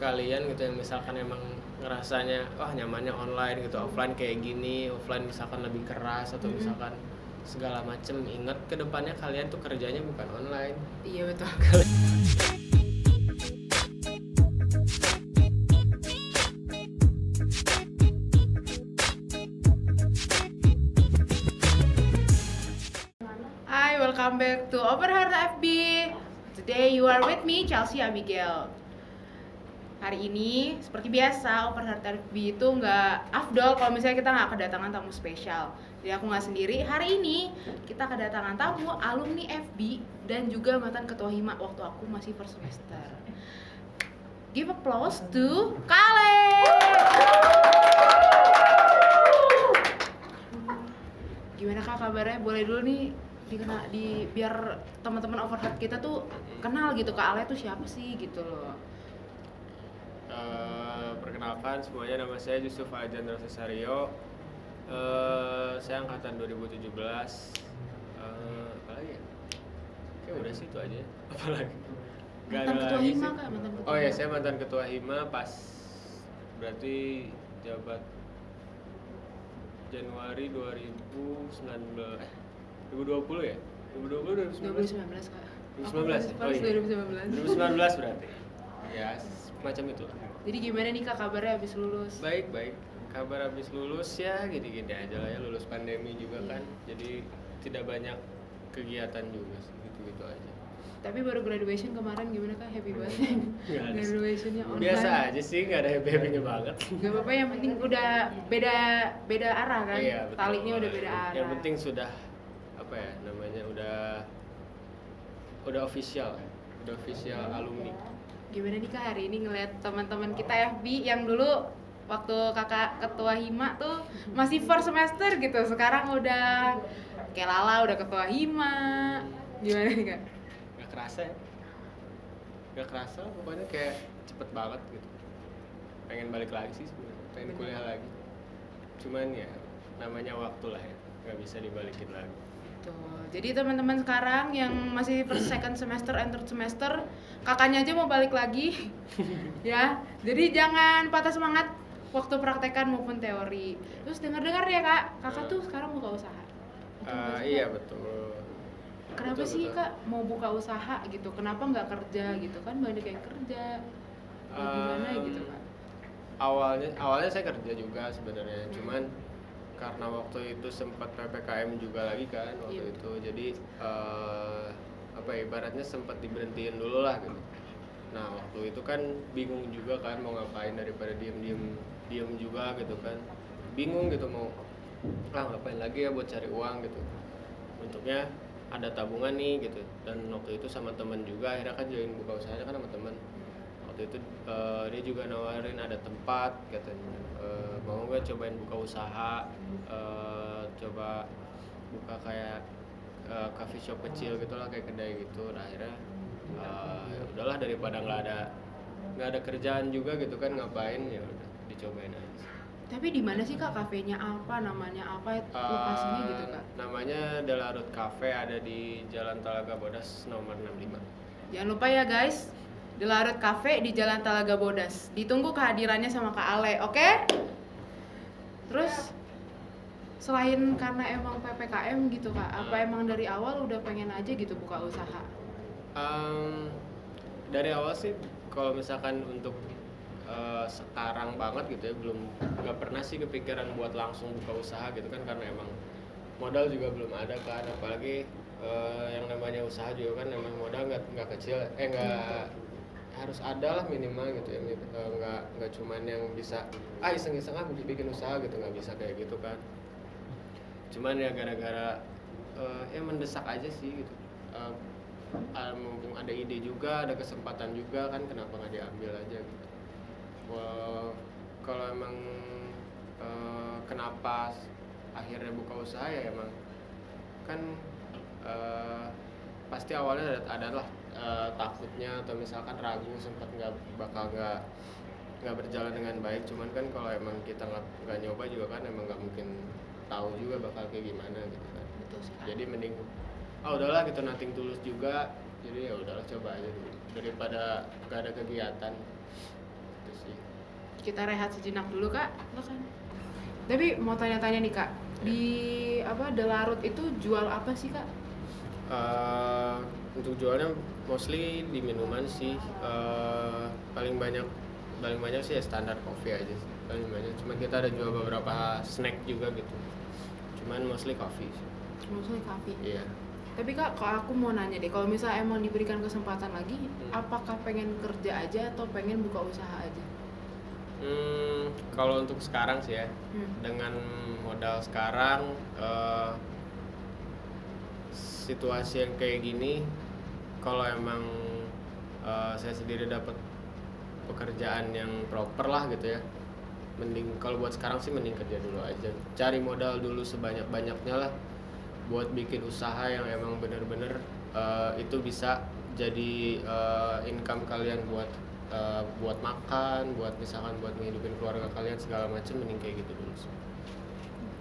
kalian gitu yang misalkan emang ngerasanya nyamannya online gitu, offline kayak gini, offline misalkan lebih keras atau misalkan segala macem, ingat kedepannya kalian tuh kerjanya bukan online. Iya betul. Hi, welcome back to Open Heart FB. Today you are with me, Chelsea Abigail. Hari ini, seperti biasa, Open Heart FB itu nggak afdol kalau misalnya kita nggak kedatangan tamu spesial. Jadi aku nggak sendiri. Hari ini kita kedatangan tamu alumni FB dan juga mantan ketua Hima waktu aku masih first semester. Give applause to Kale. Gimana kak kabarnya? Boleh dulu nih biar teman-teman overhead kita tuh kenal gitu Kak Ale tuh siapa sih gitu loh. Perkenalkan semuanya, nama saya Yusuf Alexander Cesario. Saya angkatan 2017. Apa lagi ya? Kayak udah sih itu aja. Apa lagi? Gak Mantan ada ketua lagi Hima sih. Kak, mantan ketua Oh ya, Hima. saya mantan ketua Hima pas berarti jabat Januari 2019 2020 ya? 2020 2019 Kak. 2019 ya? Oh iya. 2019. 2019 berarti. Ya, semacam itu lah. Jadi gimana nih Kak kabarnya habis lulus? Baik. Kabar habis lulus ya gini-gini aja lah ya, lulus pandemi juga kan. Jadi tidak banyak kegiatan juga sih, gitu-gitu aja. Tapi baru graduation kemarin gimana Kak? Happy banget. Nggak ada sih. Graduationnya online. Biasa aja sih, nggak ada happy-happynya banget. Gak apa-apa, yang penting udah beda arah kan? Iya, betul. Talinya udah beda arah. Yang penting sudah apa ya namanya, udah official alumni. Gimana nih Kak hari ini ngeliat teman-teman kita FB yang dulu waktu kakak ketua Hima tuh masih first semester gitu, sekarang udah kayak Lala udah ketua Hima. Gimana nih Kak? Gak kerasa lah, pokoknya kayak cepet banget gitu. Pengen balik lagi sih sebenarnya, pengen kuliah lagi. Cuman ya namanya waktu lah ya, nggak bisa dibalikin lagi. Tuh, jadi teman-teman sekarang yang masih first second semester and third semester, kakaknya aja mau balik lagi. Ya, jadi jangan patah semangat waktu praktekan maupun teori. Terus dengar-dengar ya Kak, kakak tuh sekarang buka usaha. Iya betul. Kenapa Betul, sih betul. Kak mau buka usaha gitu? Kenapa nggak kerja gitu kan, banyak yang kerja. Gimana gitu Kak? Awalnya saya kerja juga sebenarnya, cuman karena waktu itu sempat PPKM juga lagi kan waktu Iya. itu, jadi apa ya, ibaratnya sempat diberhentiin dulu lah gitu. Nah waktu itu kan bingung juga kan mau ngapain, daripada diem juga gitu kan, bingung gitu mau ngapain lagi ya buat cari uang gitu. Untuknya ada tabungan nih gitu, dan waktu itu sama temen juga akhirnya kan join buka usahanya kan sama temen. Waktu itu dia juga nawarin ada tempat katanya, mau nggak cobain buka usaha, coba buka kayak coffee shop kecil gitulah, kayak kedai gitu. Nah, akhirnya ya udahlah, daripada nggak ada kerjaan juga gitu kan, ngapain, ya udah dicobain aja. Tapi di mana sih Kak kafenya, apa namanya, apa lokasinya gitu Kak? Namanya Delarut Cafe, ada di Jalan Talaga Bodas nomor 65. Jangan lupa ya guys, di Larut Cafe di Jalan Talaga Bodas. Ditunggu kehadirannya sama Kak Ale, oke? Terus selain karena emang PPKM gitu Kak, apa emang dari awal udah pengen aja gitu buka usaha? Dari awal sih kalau misalkan untuk sekarang banget gitu ya, nggak pernah sih kepikiran buat langsung buka usaha gitu kan, karena emang modal juga belum ada kan, apalagi yang namanya usaha juga kan emang modal nggak kecil, nggak harus ada lah minimal gitu ya, nggak cuman yang bisa iseng-iseng bikin usaha gitu, nggak bisa kayak gitu kan. Cuman ya gara-gara ya mendesak aja sih gitu. Mumpung ada ide juga, ada kesempatan juga kan, kenapa nggak diambil aja gitu. Kalau emang kenapa akhirnya buka usaha ya emang kan pasti awalnya ada lah takutnya atau misalkan ragu, sempat nggak berjalan dengan baik. Cuman kan kalau emang kita nggak nyoba juga kan emang nggak mungkin tahu juga bakal kayak gimana gitu kan. Betul sekali. Jadi mending udahlah gitu, nothing tulus juga, jadi ya udahlah coba aja dulu daripada nggak ada kegiatan. kita rehat sejenak dulu Kak. Silakan. Tapi mau tanya-tanya nih Kak, di The Larut itu jual apa sih Kak? Untuk jualnya mostly di minuman sih. Paling banyak sih ya standar kopi aja sih. Paling banyak. Cuma kita ada jual beberapa snack juga gitu. Cuman mostly coffee sih. Mostly coffee. Iya. Tapi Kak, kalau aku mau nanya deh, kalau misalnya emang diberikan kesempatan lagi, apakah pengen kerja aja atau pengen buka usaha aja? Kalau untuk sekarang sih ya, dengan modal sekarang, situasi yang kayak gini, kalau emang saya sendiri dapat pekerjaan yang proper lah gitu ya, mending kalau buat sekarang sih mending kerja dulu aja, cari modal dulu sebanyak-banyaknya lah, buat bikin usaha yang emang bener-bener itu bisa jadi income kalian buat makan, buat misalkan buat menghidupin keluarga kalian segala macam, mending kayak gitu dulu sih.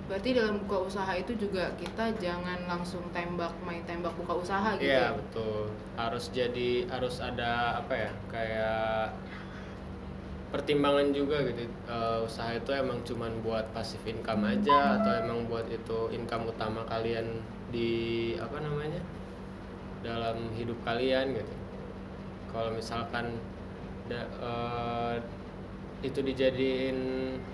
Berarti dalam buka usaha itu juga kita jangan langsung main tembak buka usaha gitu. Iya betul, harus ada apa ya, kayak pertimbangan juga gitu. Usaha itu emang cuman buat passive income aja atau emang buat itu income utama kalian di dalam hidup kalian gitu. Kalau misalkan itu dijadiin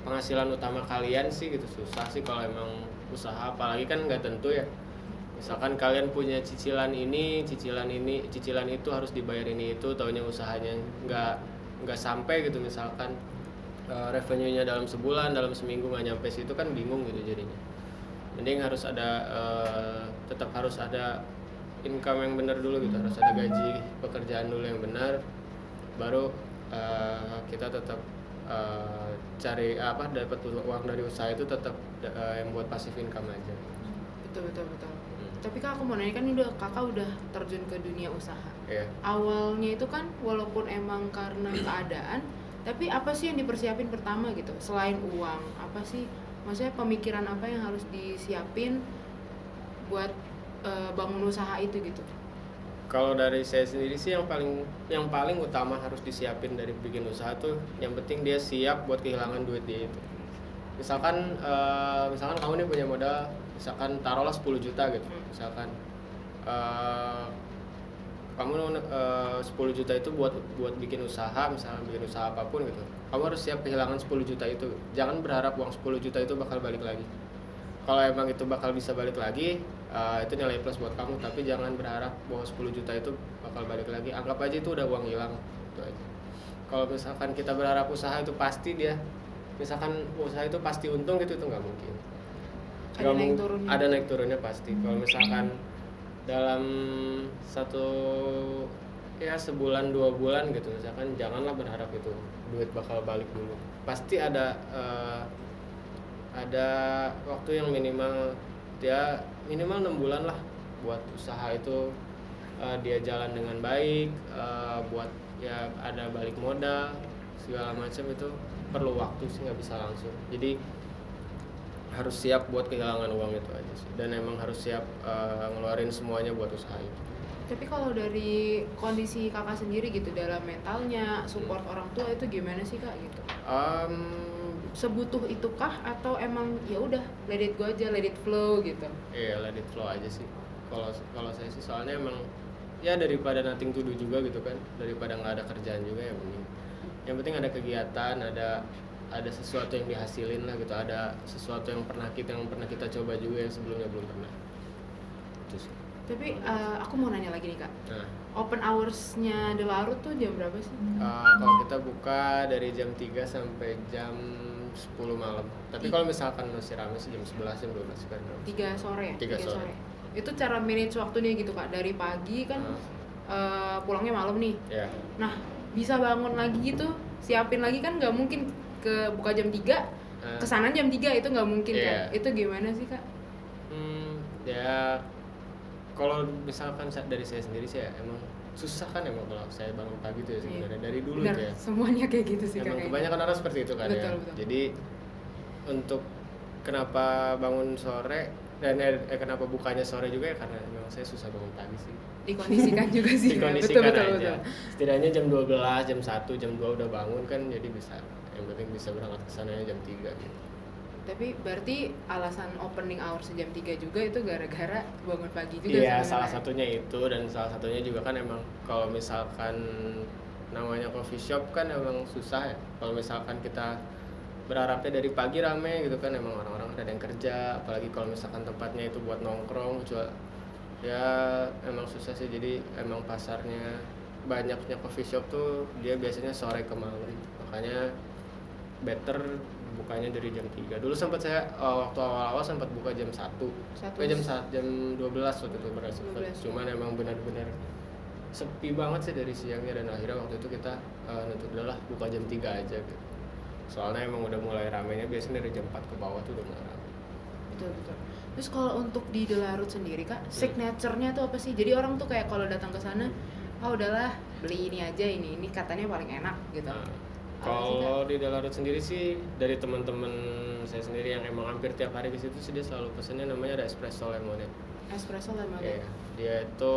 penghasilan utama kalian sih gitu, susah sih kalau emang usaha, apalagi kan nggak tentu ya. Misalkan kalian punya cicilan itu harus dibayar ini itu, taunya usahanya nggak sampai gitu, misalkan revenue-nya dalam sebulan, dalam seminggu nggak nyampe situ, kan bingung gitu jadinya. Mending harus ada tetap harus ada income yang benar dulu gitu, harus ada gaji pekerjaan dulu yang benar, baru kita tetap dapat uang dari usaha itu tetap yang buat passive income aja. Betul. Tapi Kak, aku mau nanya, kan kakak udah terjun ke dunia usaha. Yeah. Awalnya itu kan walaupun emang karena keadaan, tapi apa sih yang dipersiapin pertama gitu? Selain uang, apa sih? Maksudnya pemikiran apa yang harus disiapin buat bangun usaha itu gitu? Kalau dari saya sendiri sih yang paling utama harus disiapin dari bikin usaha tuh, yang penting dia siap buat kehilangan duit dia itu. Misalkan kamu nih punya modal, misalkan taruhlah 10 juta gitu. Misalkan kamu 10 juta itu buat bikin usaha, misalkan bikin usaha apapun gitu. Kamu harus siap kehilangan 10 juta itu. Jangan berharap uang 10 juta itu bakal balik lagi. Kalau emang itu bakal bisa balik lagi, itu nilai plus buat kamu, tapi jangan berharap bahwa 10 juta itu bakal balik lagi. Anggap aja itu udah uang hilang, itu aja. Kalau misalkan kita berharap usaha itu pasti pasti untung gitu, itu nggak mungkin. Ada naik turunnya pasti. Kalau misalkan dalam sebulan 2 bulan gitu, misalkan janganlah berharap itu duit bakal balik dulu. Pasti ada waktu yang minimal 6 bulan lah buat usaha itu dia jalan dengan baik, buat ya ada balik modal segala macam, itu perlu waktu sih, nggak bisa langsung. Jadi harus siap buat kehilangan uang itu aja sih, dan emang harus siap ngeluarin semuanya buat usaha itu. Tapi kalau dari kondisi kakak sendiri gitu, dalam mentalnya, support orang tua itu gimana sih Kak gitu? Sebutuh itukah atau emang ya udah let it go aja, let it flow gitu? Iya, let it flow aja sih. Kalau saya sih, soalnya emang ya daripada nothing to do juga gitu kan, daripada nggak ada kerjaan juga, ya mending yang penting ada kegiatan, ada sesuatu yang dihasilin lah gitu, ada sesuatu yang pernah kita coba juga yang sebelumnya belum pernah. Itu sih. Tapi aku mau nanya lagi nih Kak. Open hours-nya The Larut tuh jam berapa sih? Kalau kita buka dari jam 3 sampai jam 10 malam. Tapi kalau misalkan masih ramai sih jam 11, jam 12 kan. 3 sore ya? 3 sore. Itu cara manage waktunya gitu Kak, dari pagi kan pulangnya malam nih. Yeah. Nah, bisa bangun lagi gitu, siapin lagi kan nggak mungkin ke buka jam 3, kesana jam 3 itu nggak mungkin kan? Itu gimana sih Kak? Ya kalau misalkan dari saya sendiri sih ya emang susah kan, emang kalau saya bangun pagi tuh ya sebenarnya dari dulu. Benar, ya semuanya kayak gitu sih emang Kak. Kebanyakan orang seperti itu kan. Betul. Jadi untuk kenapa bangun sore dan kenapa bukanya sore juga ya karena memang saya susah bangun pagi sih. Dikondisikan juga sih. Dikondisikan betul, aja. Setidaknya jam 12, jam 1, jam 2 udah bangun kan, jadi bisa. Yang penting bisa berangkat ke sana jam 3 gitu. Tapi berarti alasan opening hour jam 3 juga itu gara-gara bangun pagi juga. Iya, salah satunya itu, dan salah satunya juga kan emang kalau misalkan namanya coffee shop kan emang susah ya. Kalau misalkan kita berharapnya dari pagi rame gitu kan, emang orang-orang ada yang kerja, apalagi kalau misalkan tempatnya itu buat nongkrong, ya emang susah sih. Jadi emang pasarnya banyaknya coffee shop tuh dia biasanya sore ke malam, makanya better bukanya dari jam 3. Dulu sempat saya waktu awal-awal sempat buka jam 1. Jam 12 waktu itu berasa. Cuman emang benar-benar sepi banget sih dari siangnya, dan akhirnya waktu itu kita nutup udahlah buka jam 3 aja gitu. Soalnya emang udah mulai ramenya biasanya dari jam 4 ke bawah tuh udah mulai rame. Betul. Terus kalau untuk di De La Route sendiri Kak, signature-nya tuh apa sih? Jadi orang tuh kayak kalau datang ke sana, udahlah beli ini aja, ini katanya paling enak gitu. Kalau di De La Route sendiri sih dari teman-teman saya sendiri yang emang hampir tiap hari ke situ sih, dia selalu pesennya namanya ada espresso lemonade. Espresso lemonade. Iya, dia itu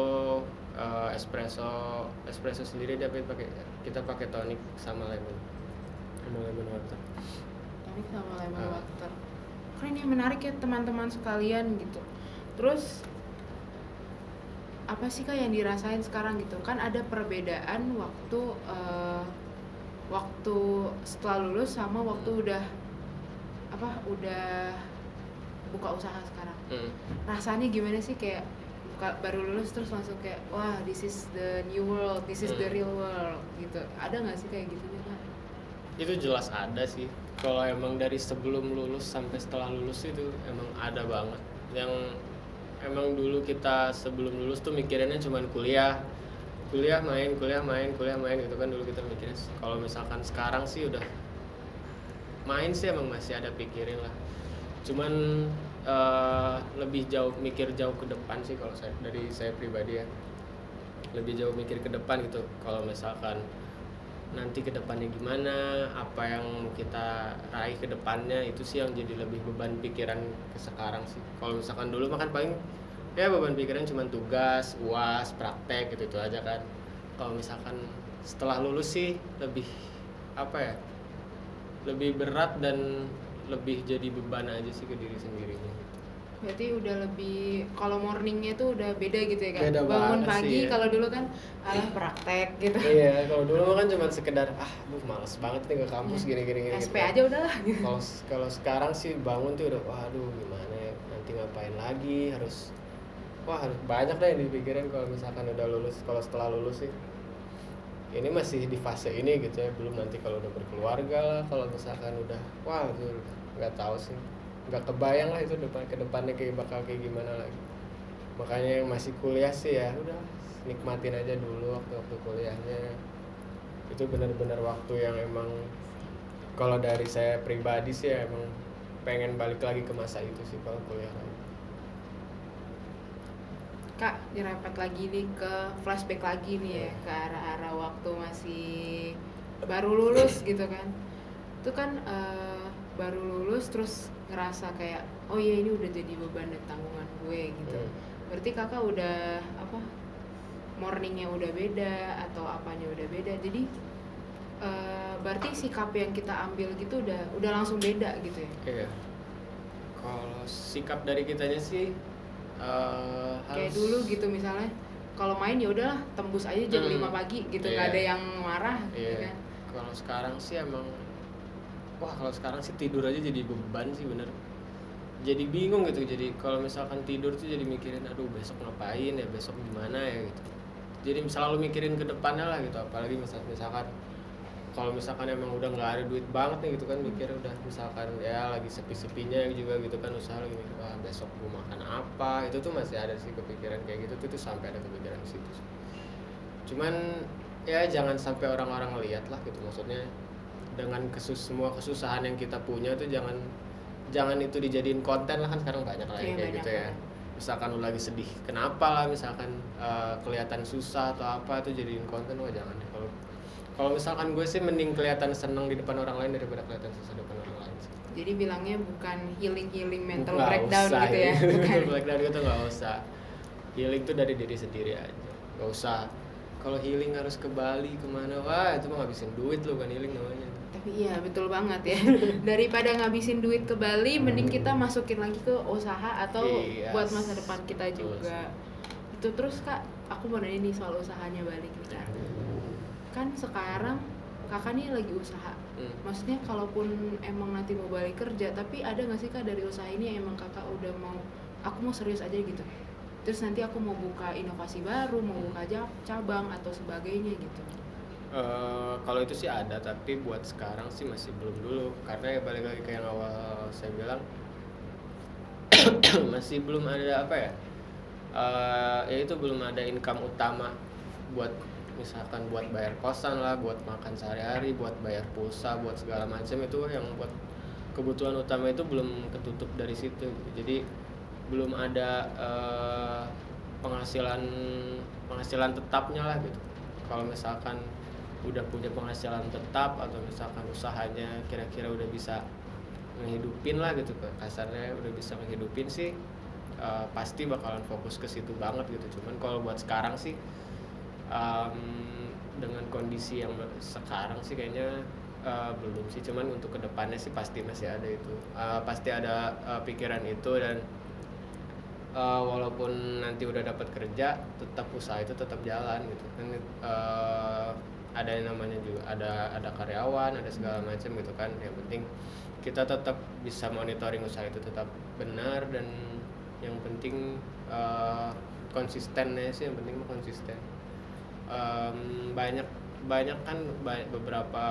espresso sendiri dia kita pakai tonic sama lemon water. Tonic sama lemon water. Keren ya, menarik ya teman-teman sekalian gitu. Terus apa sih Kak yang dirasain sekarang gitu? Kan ada perbedaan waktu setelah lulus sama waktu udah buka usaha sekarang. Rasanya gimana sih kayak baru lulus terus langsung kayak wah this is the new world, this is the real world gitu. Ada nggak sih kayak gitu nih Kak? Itu jelas ada sih. Kalau emang dari sebelum lulus sampai setelah lulus itu emang ada banget. Yang emang dulu kita sebelum lulus tuh mikirinnya cuman kuliah main gitu kan, dulu kita mikirnya. Kalau misalkan sekarang sih udah main sih emang masih ada pikirin lah. Cuman lebih mikir jauh ke depan sih kalau saya pribadi ya. Lebih jauh mikir ke depan gitu. Kalau misalkan nanti ke depannya gimana, apa yang kita raih ke depannya, itu sih yang jadi lebih beban pikiran ke sekarang sih. Kalau misalkan dulu makan paling ya beban pikiran cuma tugas, UAS, praktek gitu aja kan. Kalau misalkan setelah lulus sih lebih lebih berat dan lebih jadi beban aja sih ke diri sendirinya. Berarti udah lebih, kalau morningnya tuh udah beda gitu ya Kak? Beda bangun banget pagi sih, ya. Kalau dulu kan praktek gitu. Iya, kalau dulu kan cuma sekedar males banget nih ke kampus gini SP gitu. aja udahlah gitu. Kalau sekarang sih bangun tuh udah waduh gimana ya, nanti ngapain lagi, harus banyak deh yang dipikirin kalau misalkan udah lulus. Kalau setelah lulus sih ini masih di fase ini gitu ya, belum nanti kalau udah berkeluarga lah, kalau misalkan udah itu nggak tahu sih, nggak kebayang lah itu ke depannya bakal kayak gimana lagi. Makanya yang masih kuliah sih ya udah nikmatin aja dulu waktu kuliahnya. Itu benar-benar waktu yang emang kalau dari saya pribadi sih ya, emang pengen balik lagi ke masa itu sih kalau kuliah lagi. Kak, nyerempet lagi nih ke flashback lagi nih ya, ke arah-arah waktu masih baru lulus gitu kan. Itu kan baru lulus terus ngerasa kayak oh iya ini udah jadi beban dan tanggungan gue gitu. Berarti Kakak udah morningnya udah beda atau apanya udah beda. Jadi berarti sikap yang kita ambil gitu udah langsung beda gitu ya. Iya. Kalau sikap dari kitanya sih kayak dulu gitu misalnya kalau main ya udahlah tembus aja jam 5 pagi gitu, nggak ada yang marah gitu kan. Kalau sekarang sih emang kalau sekarang sih tidur aja jadi beban sih, bener. Jadi bingung gitu. Jadi kalau misalkan tidur tuh jadi mikirin aduh besok ngapain ya, besok gimana ya gitu. Jadi selalu mikirin ke depannya lah gitu. Apalagi misalkan kalau misalkan emang udah nggak ada duit banget nih gitu kan, mikir udah misalkan ya lagi sepi-sepinya juga gitu kan, usaha lagi mikir besok gue makan apa, itu tuh masih ada sih kepikiran kayak gitu tuh sampai ada kepikiran ke situ. Cuman ya jangan sampai orang-orang ngeliat lah gitu, maksudnya dengan semua kesusahan yang kita punya tuh jangan itu dijadiin konten lah, kan sekarang banyak lah yang kayak gitu ya. Misalkan lu lagi sedih kenapa lah, misalkan kelihatan susah atau apa tuh jadiin konten, jangan deh. Kalau misalkan gue sih mending kelihatan seneng di depan orang lain daripada kelihatan susah di depan orang lain sih. Jadi bilangnya bukan healing mental Nggak breakdown usah, gitu ya. Bukan. mental breakdown gitu nggak usah. Healing tuh dari diri sendiri aja, nggak usah. Kalau healing harus ke Bali kemana, wah itu mah ngabisin duit lo, kan healing namanya. Tapi iya betul banget ya. Daripada ngabisin duit ke Bali, mending kita masukin lagi ke usaha atau Iya, buat masa depan kita betul juga. Itu terus Kak, aku mau nanya nih soal usahanya balik nih Kak. Kan sekarang Kakak nih lagi usaha. Maksudnya kalaupun emang nanti mau balik kerja, tapi ada nggak sih Kak dari usaha ini yang emang Kakak udah mau, aku mau serius aja gitu. Terus nanti aku mau buka inovasi baru, mau buka cabang atau sebagainya gitu. Kalau itu sih ada, tapi buat sekarang sih masih belum dulu, karena ya balik lagi kayak yang awal saya bilang masih belum ada apa ya, ya itu belum ada income utama buat misalkan buat bayar kosan lah, buat makan sehari-hari, buat bayar pulsa, buat segala macam. Itu yang buat kebutuhan utama itu belum ketutup dari situ. Jadi belum ada penghasilan tetapnya lah gitu. Kalau misalkan udah punya penghasilan tetap atau misalkan usahanya kira-kira udah bisa ngehidupin lah gitu, kasarnya udah bisa ngehidupin sih, pasti bakalan fokus ke situ banget gitu. Cuman kalau buat sekarang sih dengan kondisi yang sekarang sih kayaknya belum sih. Cuman untuk kedepannya sih pasti masih ada itu, pasti ada pikiran itu. Dan walaupun nanti udah dapat kerja, tetap usaha itu tetap jalan gitu kan. Ada yang namanya juga ada karyawan, ada segala macam gitu kan. Yang penting kita tetap bisa monitoring usaha itu tetap benar, dan yang penting konsistennya sih, yang penting konsisten. Banyak kan beberapa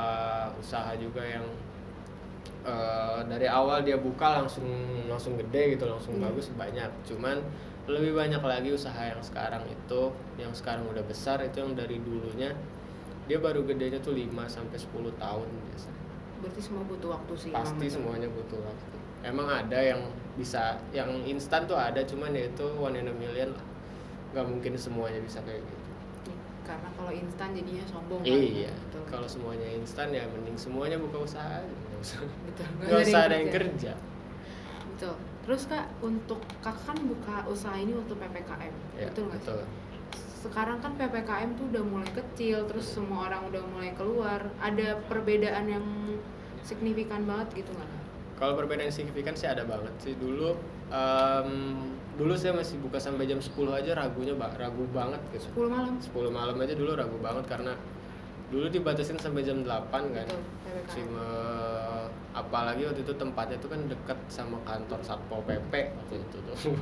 usaha juga yang dari awal dia buka langsung gede gitu, langsung bagus, banyak. Cuman lebih banyak lagi usaha yang sekarang udah besar, itu yang dari dulunya dia baru gedenya tuh 5-10 tahun biasanya. Berarti semua butuh waktu sih. Pasti semuanya butuh waktu. Emang ada yang bisa, yang instan tuh ada, cuman ya itu 1 in a million lah. Gak mungkin semuanya bisa kayak gitu. Karena kalau instan jadinya sombong. Iya. Kan? Kalau semuanya instan ya mending semuanya buka usaha aja. Betul. Gak usah ada yang kerja. Betul. Terus Kak, untuk Kakak kan buka usaha ini waktu PPKM. Ya, betul nggak betul. sih? Sekarang kan PPKM tuh udah mulai kecil, terus semua orang udah mulai keluar. Ada perbedaan yang signifikan banget gitu nggak? Kalau perbedaan signifikan sih ada banget sih. Dulu saya masih buka sampai jam 10 aja ragu banget gitu. 10 malam? 10 malam aja dulu ragu banget, karena dulu dibatasin sampai jam 8 kan. Betul, PPKM. Cuma apalagi waktu itu tempatnya tuh kan dekat sama kantor Satpol PP waktu itu tuh.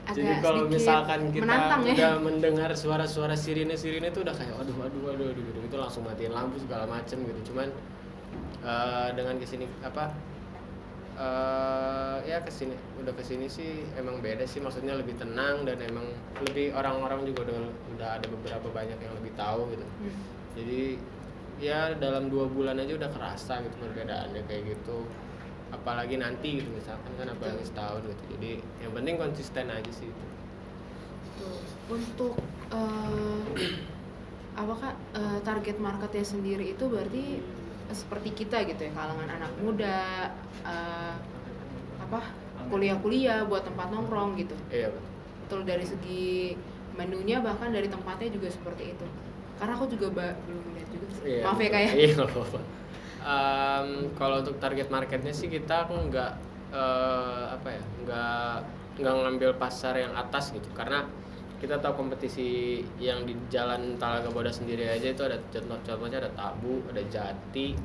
Jadi kalau misalkan kita udah mendengar suara-suara sirine tuh udah kayak aduh gitu. Itu langsung matiin lampu segala macem gitu. Cuman dengan kesini sih emang beda sih, maksudnya lebih tenang, dan emang lebih orang-orang juga udah ada beberapa banyak yang lebih tahu gitu. Jadi ya dalam 2 bulan aja udah kerasa gitu perbedaannya kayak gitu, apalagi nanti gitu misalkan kan, apalagi setahun gitu. Jadi yang penting konsisten aja sih itu. Untuk target marketnya sendiri itu berarti seperti kita gitu ya, kalangan anak muda, kuliah buat tempat nongkrong gitu. Iya betul. Dari segi menunya bahkan dari tempatnya juga seperti itu. Karena aku juga belum lihat juga sih. Iya, Maaf ya Kak ya. Iya, nggak apa-apa. Kalau untuk target marketnya sih kita nggak ngambil pasar yang atas gitu, karena kita tahu kompetisi yang di Jalan Talaga Bodas sendiri aja itu ada contohnya ada Tabu, ada Jati,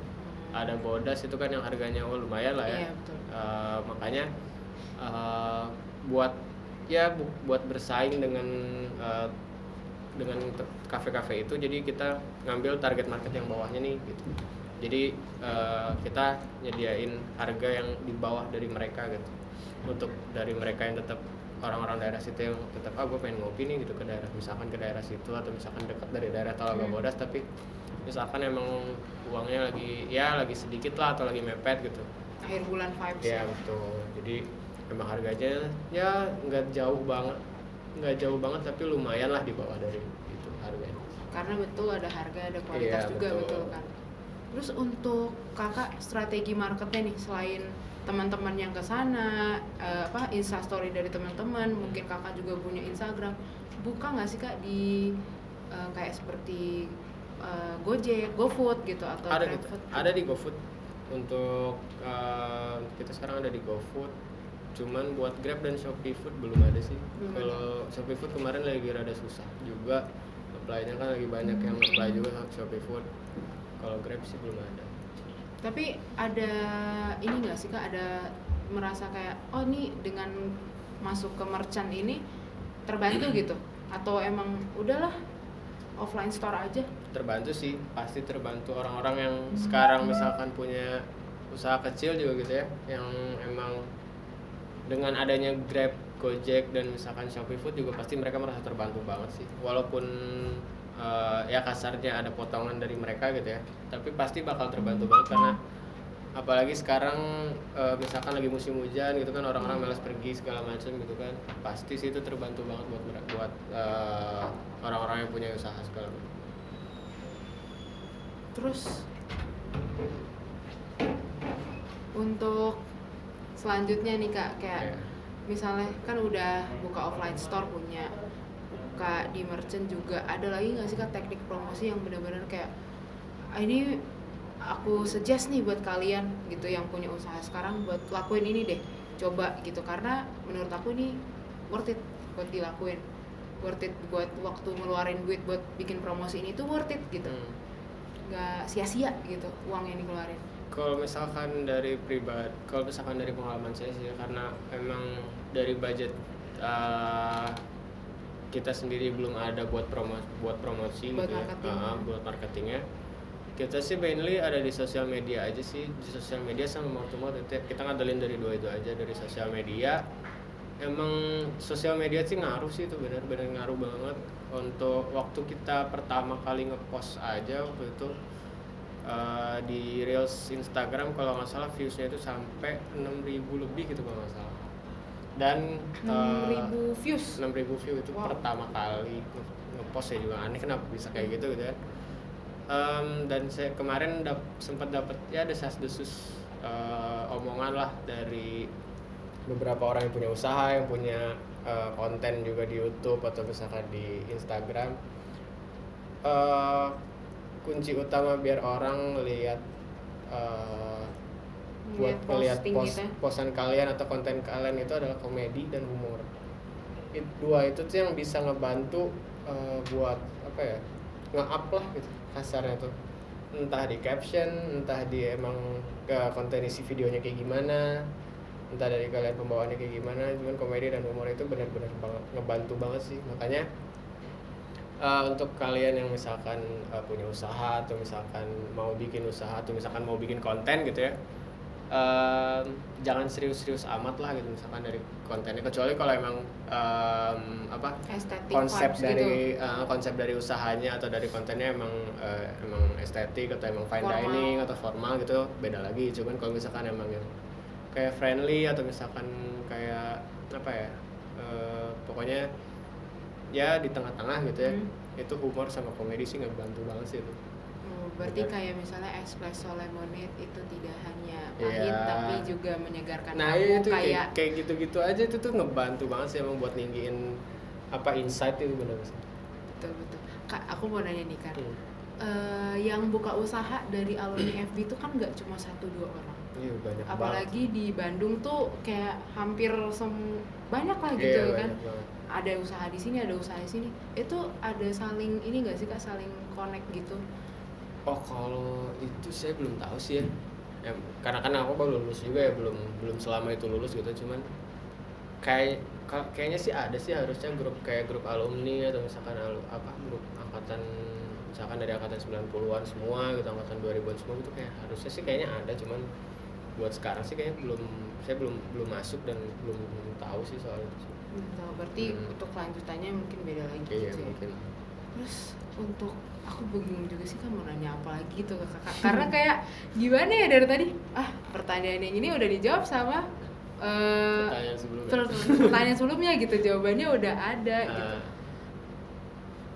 ada Bodas, itu kan yang harganya lumayan lah ya. Iya, betul. Makanya buat bersaing dengan kafe-kafe itu, jadi kita ngambil target market yang bawahnya nih gitu. Jadi kita nyediain harga yang di bawah dari mereka gitu, untuk dari mereka yang tetap orang-orang daerah situ yang tetap gue pengen ngopi nih gitu ke daerah situ, atau misalkan dekat dari daerah Talaga Bodas tapi misalkan emang uangnya lagi sedikit lah atau lagi mepet gitu, Akhir bulan vibes ya betul. Jadi emang harganya ya nggak jauh banget tapi lumayan lah di bawah dari itu harganya. karena betul ada harga, ada kualitas Iya, juga, betul. betul kan. Terus untuk kakak strategi marketnya nih, selain teman-teman yang ke sana, Instastory dari teman-teman, mungkin kakak juga punya Instagram, buka nggak sih kak di kayak seperti Gojek, GoFood gitu atau Ada GrabFood? ada di GoFood. Untuk kita sekarang ada di GoFood. Cuman buat Grab dan Shopee Food belum ada sih. Belum Kalau Shopee Food kemarin lagi rada susah juga. Apply-nya kan lagi banyak yang apply juga Shopee Food. Kalau Grab sih belum ada. Tapi ada ini nggak sih kak, ada merasa kayak oh nih dengan masuk ke merchant ini terbantu gitu, atau emang udahlah offline store aja? Terbantu sih, pasti terbantu orang-orang yang sekarang misalkan punya usaha kecil juga gitu ya, yang emang dengan adanya Grab, Gojek dan misalkan Shopee Food juga pasti mereka merasa terbantu banget sih. Walaupun ya kasarnya ada potongan dari mereka gitu ya, tapi pasti bakal terbantu banget karena apalagi sekarang misalkan lagi musim hujan gitu kan, orang-orang malas pergi segala macam gitu kan, pasti sih itu terbantu banget buat orang-orang yang punya usaha segala macam. Terus untuk selanjutnya nih kak, kayak Iya. misalnya kan udah buka offline store, punya buka di merchant juga, ada lagi nggak sih kak teknik promosi yang benar-benar kayak ini aku suggest nih buat kalian gitu yang punya usaha sekarang buat lakuin ini deh, coba gitu, karena menurut aku ini worth it buat dilakuin, worth it buat waktu ngeluarin duit buat bikin promosi ini tuh worth it gitu, nggak sia-sia gitu uang yang dikeluarin. Kalau misalkan dari pengalaman saya sih, karena emang dari budget kita sendiri belum ada buat promosi Buat gitu marketing. ya, buat marketingnya. Kita sih mainly ada di sosial media aja sih, di sosial media sama mouth to mouth. Kita ngandelin dari dua itu aja, dari sosial media. Emang sosial media sih ngaruh sih, itu benar-benar ngaruh banget. Untuk waktu kita pertama kali ngepost aja waktu itu di reels Instagram kalau nggak salah viewsnya itu sampai 6.000 lebih gitu kalau nggak salah. Dan 6.000 views. 6.000 view itu Wow. pertama kali ngepost, ya juga aneh kenapa bisa kayak gitu ya. Dan saya kemarin sempat dapat ya desas-desus omongan lah dari beberapa orang yang punya usaha, yang punya konten juga di YouTube atau misalkan di Instagram. Kunci utama biar orang lihat buat melihat posting gitu ya. posan kalian atau konten kalian itu adalah komedi dan humor. Dua itu tuh yang bisa ngebantu buat apa ya, nge-up lah gitu kasarnya tuh, entah di caption, entah di emang konten isi videonya kayak gimana, entah dari kalian pembawaannya kayak gimana. Cuman komedi dan humor itu benar-benar ngebantu banget sih. Makanya untuk kalian yang misalkan punya usaha atau misalkan mau bikin usaha atau misalkan mau bikin konten gitu ya, jangan serius-serius amat lah gitu misalkan dari kontennya, kecuali kalau emang Estetik konsep vibes dari gitu. konsep dari usahanya atau dari kontennya emang estetik atau emang fine Formal. dining atau formal gitu, beda lagi. Cuman kalau misalkan emang yang kayak friendly atau misalkan kayak apa ya, pokoknya ya di tengah-tengah gitu ya, itu humor sama komedi sih ngebantu banget sih itu. Berarti Benar. kayak misalnya espresso lemonade itu tidak hanya pahit Iya. tapi juga menyegarkan Nah kamu, itu kayak kayak gitu-gitu aja, itu tuh ngebantu banget sih emang buat ninggiin insight itu bener sih. betul. Kak, aku mau nanya nih Kak. Hmm. Yang buka usaha dari alumni FB itu kan nggak cuma 1-2 orang. Iya banyak Apalagi di Bandung tuh kayak hampir banyak lah banget. gitu Iya, kan. banyak banget. Ada usaha di sini, ada usaha di sini. Itu ada saling ini nggak sih Kak, saling connect gitu? Oh kalau itu saya belum tahu sih ya, karena kan aku baru lulus juga ya, belum selama itu lulus gitu. Cuman kayaknya sih ada sih, harusnya grup alumni atau misalkan grup angkatan, misalkan dari angkatan 90-an semua gitu, angkatan 2000-an semua gitu, kayak harusnya sih kayaknya ada. Cuman buat sekarang sih kayaknya saya belum masuk dan belum tahu sih soal itu sih. Gitu. Berarti untuk kelanjutannya mungkin beda lagi Iya gitu ya. mungkin. Terus untuk aku bingung juga sih kan mau nanya apa lagi gitu ke kakak, karena kayak gimana ya dari tadi pertanyaan yang ini udah dijawab sama Pertanyaan sebelumnya. pertanyaan sebelumnya gitu, jawabannya udah ada gitu.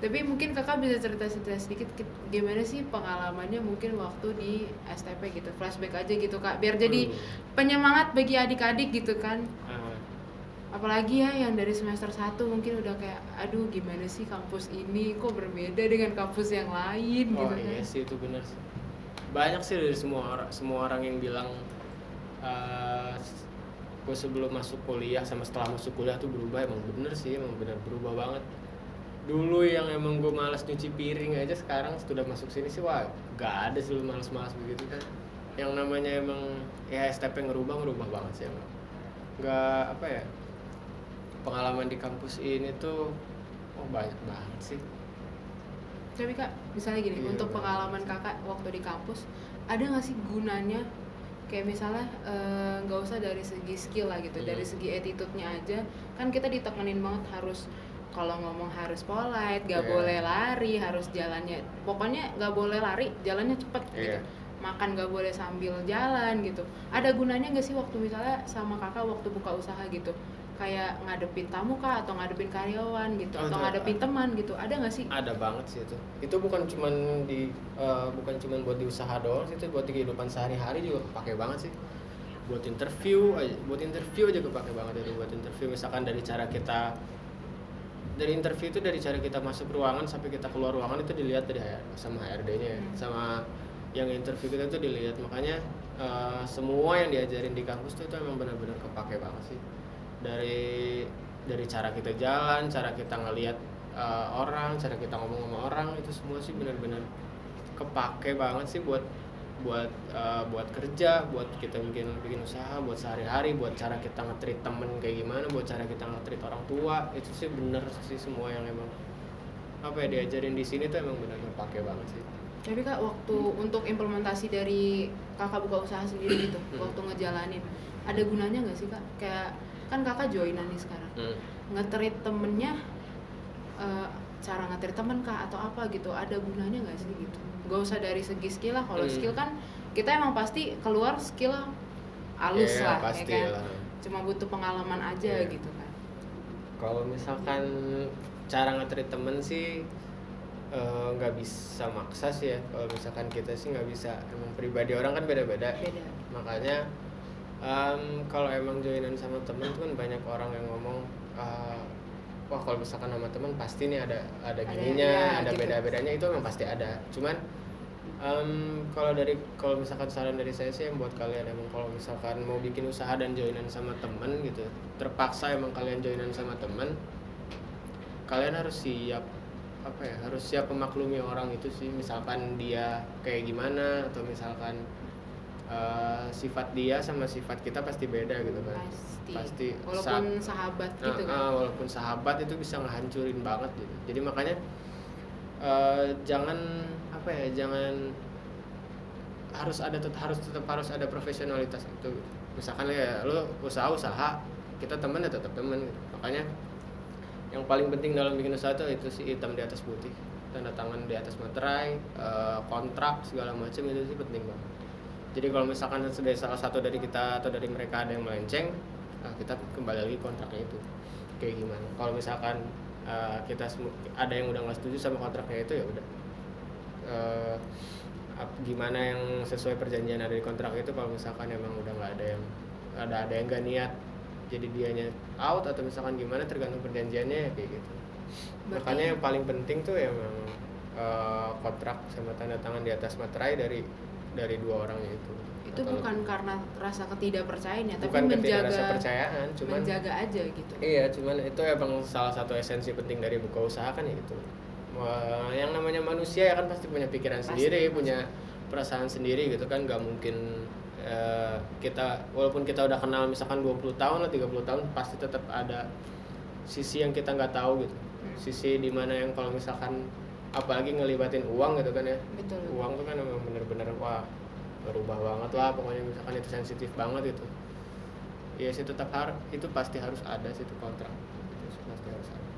Tapi mungkin kakak bisa cerita-cerita sedikit gimana sih pengalamannya mungkin waktu di STP gitu, flashback aja gitu kak, biar jadi penyemangat bagi adik-adik gitu kan. Apalagi ya yang dari semester 1 mungkin udah kayak aduh gimana sih kampus ini kok berbeda dengan kampus yang lain gitu kan. Iya sih itu benar sih. Banyak sih dari semua orang yang bilang gue sebelum masuk kuliah sama setelah masuk kuliah tuh berubah. Emang bener sih, emang bener berubah banget. Dulu yang emang gue malas nyuci piring aja, sekarang sudah masuk sini sih wah gak ada sih lu malas-malas begitu kan. Yang namanya emang ya STP ngerubah banget sih emang. Gak apa ya, pengalaman di kampus ini tuh banyak banget sih. Tapi kak, misalnya gini, untuk pengalaman kakak waktu di kampus, ada nggak sih gunanya? Kayak misalnya nggak usah dari segi skill lah gitu, dari segi attitude-nya aja, kan kita ditekenin banget harus kalau ngomong harus polite, nggak boleh lari, harus jalannya, pokoknya nggak boleh lari, jalannya cepet gitu. Makan nggak boleh sambil jalan gitu. Ada gunanya nggak sih waktu misalnya sama kakak waktu buka usaha gitu? Kayak ngadepin tamu kah atau ngadepin karyawan gitu atau ngadepin teman gitu, ada nggak sih? Ada banget sih itu bukan cuman buat di usaha doang sih, itu buat di kehidupan sehari-hari juga kepake banget sih. Buat interview aja kepake banget itu. Buat interview misalkan dari interview itu dari cara kita masuk ruangan sampai kita keluar ruangan itu dilihat dari sama HRD-nya sama yang interview kita itu dilihat. Makanya semua yang diajarin di kampus itu emang benar-benar kepake banget sih. Dari cara kita jalan, cara kita ngelihat orang, cara kita ngomong sama orang, itu semua sih benar-benar kepake banget sih buat kerja, buat kita bikin usaha, buat sehari-hari, buat cara kita nge-treat temen kayak gimana, buat cara kita nge-treat orang tua. Itu sih bener sih semua yang emang diajarin di sini tuh emang benar kepake banget sih. Tapi kak, waktu untuk implementasi dari kakak buka usaha sendiri gitu, waktu ngejalanin, ada gunanya nggak sih kak? Kayak kan kakak joinan nih sekarang, nge-treat temennya, cara nge-treat temen kah atau apa gitu, ada gunanya nggak sih gitu? Gak usah dari segi skill lah, kalau skill kan kita emang pasti keluar skill halus lah, pasti ya kan? Lah. Cuma butuh pengalaman aja gitu kan. Kalau misalkan cara nge-treat temen sih nggak bisa maksa sih ya. Kalau misalkan kita sih nggak bisa, emang pribadi orang kan beda-beda. Makanya kalau emang joinan sama temen tuh kan banyak orang yang ngomong wah kalau misalkan sama temen pasti nih ada gininya, ada gitu. Beda-bedanya itu emang pasti ada. Cuman kalau misalkan saran dari saya sih yang buat kalian emang kalau misalkan mau bikin usaha dan joinan sama temen gitu, terpaksa emang kalian joinan sama temen, kalian harus siap harus siap memaklumi orang itu sih. Misalkan dia kayak gimana atau misalkan sifat dia sama sifat kita pasti beda gitu kan. Pasti walaupun sahabat gitu kan. Walaupun sahabat itu bisa ngehancurin banget gitu. Jadi makanya jangan tetap harus ada profesionalitas itu. Misalkan ya lu usaha kita teman ya tetap teman gitu. Makanya yang paling penting dalam bikin usaha itu sih hitam di atas putih, tanda tangan di atas materai, kontrak segala macam itu sih penting banget. Jadi kalau misalkan salah satu dari kita atau dari mereka ada yang melenceng, kita kembali lagi kontraknya itu kayak gimana. Kalau misalkan kita ada yang udah nggak setuju sama kontraknya itu ya udah gimana yang sesuai perjanjian ada di kontrak itu. Kalau misalkan emang udah nggak ada yang nggak niat jadi dianya out atau misalkan gimana, tergantung perjanjiannya kayak gitu. Makanya yang paling penting tuh emang kontrak sama tanda tangan di atas materai dari dua orangnya itu bukan karena rasa ketidakpercayaan ya, tapi menjaga aja gitu. Iya, cuman itu emang salah satu esensi penting dari buka usaha kan ya itu. Yang namanya manusia ya kan pasti punya pikiran sendiri, punya perasaan sendiri gitu kan. Gak mungkin kita walaupun kita udah kenal misalkan 20 tahun atau 30 tahun pasti tetap ada sisi yang kita nggak tahu gitu. Sisi dimana yang kalau misalkan apalagi ngelibatin uang gitu kan ya. Betul. Uang tuh kan memang bener-bener berubah banget lah pokoknya. Misalkan itu sensitif banget itu ya sih, itu pasti harus ada sih itu kontrak, itu pasti harus ada.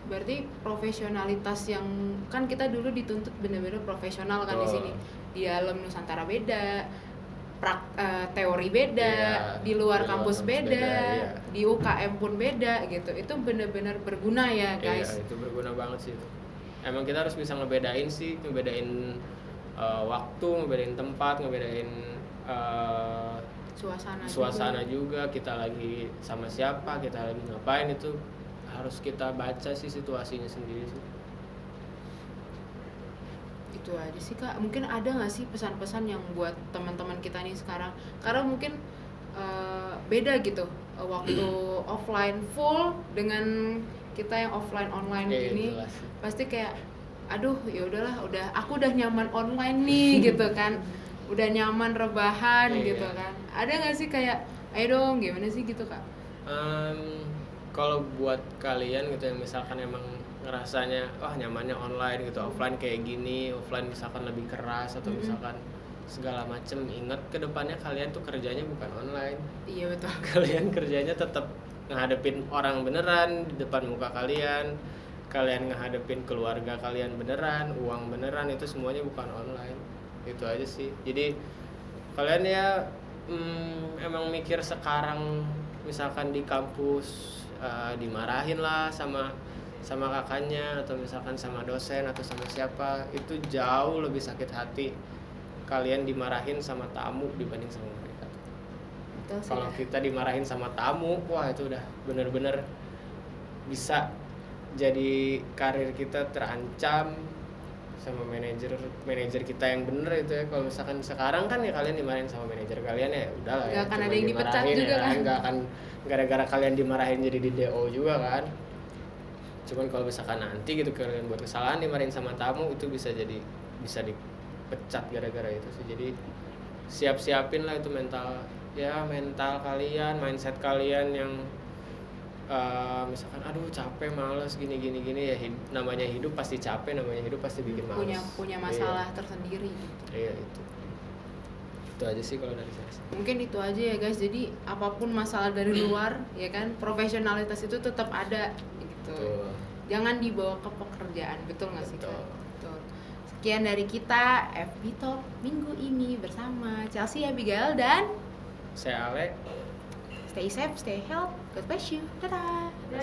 Berarti profesionalitas yang kan kita dulu dituntut benar-benar profesional kan. Di sini di dalam Nusantara beda, teori beda, di luar kampus beda, di UKM pun beda gitu. Itu benar-benar berguna ya guys. Iya, itu berguna banget sih itu. emang kita harus bisa ngebedain sih, ngebedain waktu, ngebedain tempat, ngebedain suasana juga. Kita lagi sama siapa, kita lagi ngapain, itu harus kita baca sih situasinya sendiri sih. Itu aja sih Kak. Mungkin ada nggak sih pesan-pesan yang buat teman-teman kita nih sekarang, karena mungkin beda gitu waktu offline full dengan kita yang offline online gini. Jelas. Pasti kayak aduh ya udahlah, aku udah nyaman online nih gitu kan, udah nyaman rebahan gitu kan. Ada nggak sih kayak ayo dong gimana sih gitu Kak? Kalau buat kalian gitu yang misalkan emang ngerasanya nyamannya online gitu, offline kayak gini, offline misalkan lebih keras atau misalkan segala macem, ingat kedepannya kalian tuh kerjanya bukan online. Iya betul. Kalian kerjanya tetap ngadepin orang beneran di depan muka kalian ngadepin keluarga kalian beneran, uang beneran, itu semuanya bukan online. Itu aja sih. Jadi kalian ya emang mikir sekarang misalkan di kampus dimarahin lah sama kakaknya atau misalkan sama dosen atau sama siapa, itu jauh lebih sakit hati kalian dimarahin sama tamu dibanding sama mereka. Kalau kita dimarahin sama tamu, wah itu udah bener-bener bisa jadi karir kita terancam sama manajer kita yang bener itu ya. Kalau misalkan sekarang kan ya kalian dimarahin sama manajer kalian ya udahlah ya, gak akan ada yang dipecat juga kan, nggak akan gara-gara kalian dimarahin jadi di DO juga kan. Cuman kalau misalkan nanti gitu kalian buat kesalahan dimarahin sama tamu, itu bisa dipecat gara-gara itu sih. Jadi siap-siapin lah itu mental kalian, mindset kalian yang misalkan aduh capek, males gini ya, namanya hidup pasti capek, namanya hidup pasti bikin males, punya masalah tersendiri gitu. Iya itu aja sih kalau dari saya. Mungkin itu aja ya guys, jadi apapun masalah dari luar ya kan, profesionalitas itu tetap ada gitu. Betul. Jangan dibawa ke pekerjaan, betul nggak sih Kak? Betul. Sekian dari kita FB Talk minggu ini bersama Chelsea Abigail dan saya Ale. Stay safe, stay healthy. God bless you. Dadah.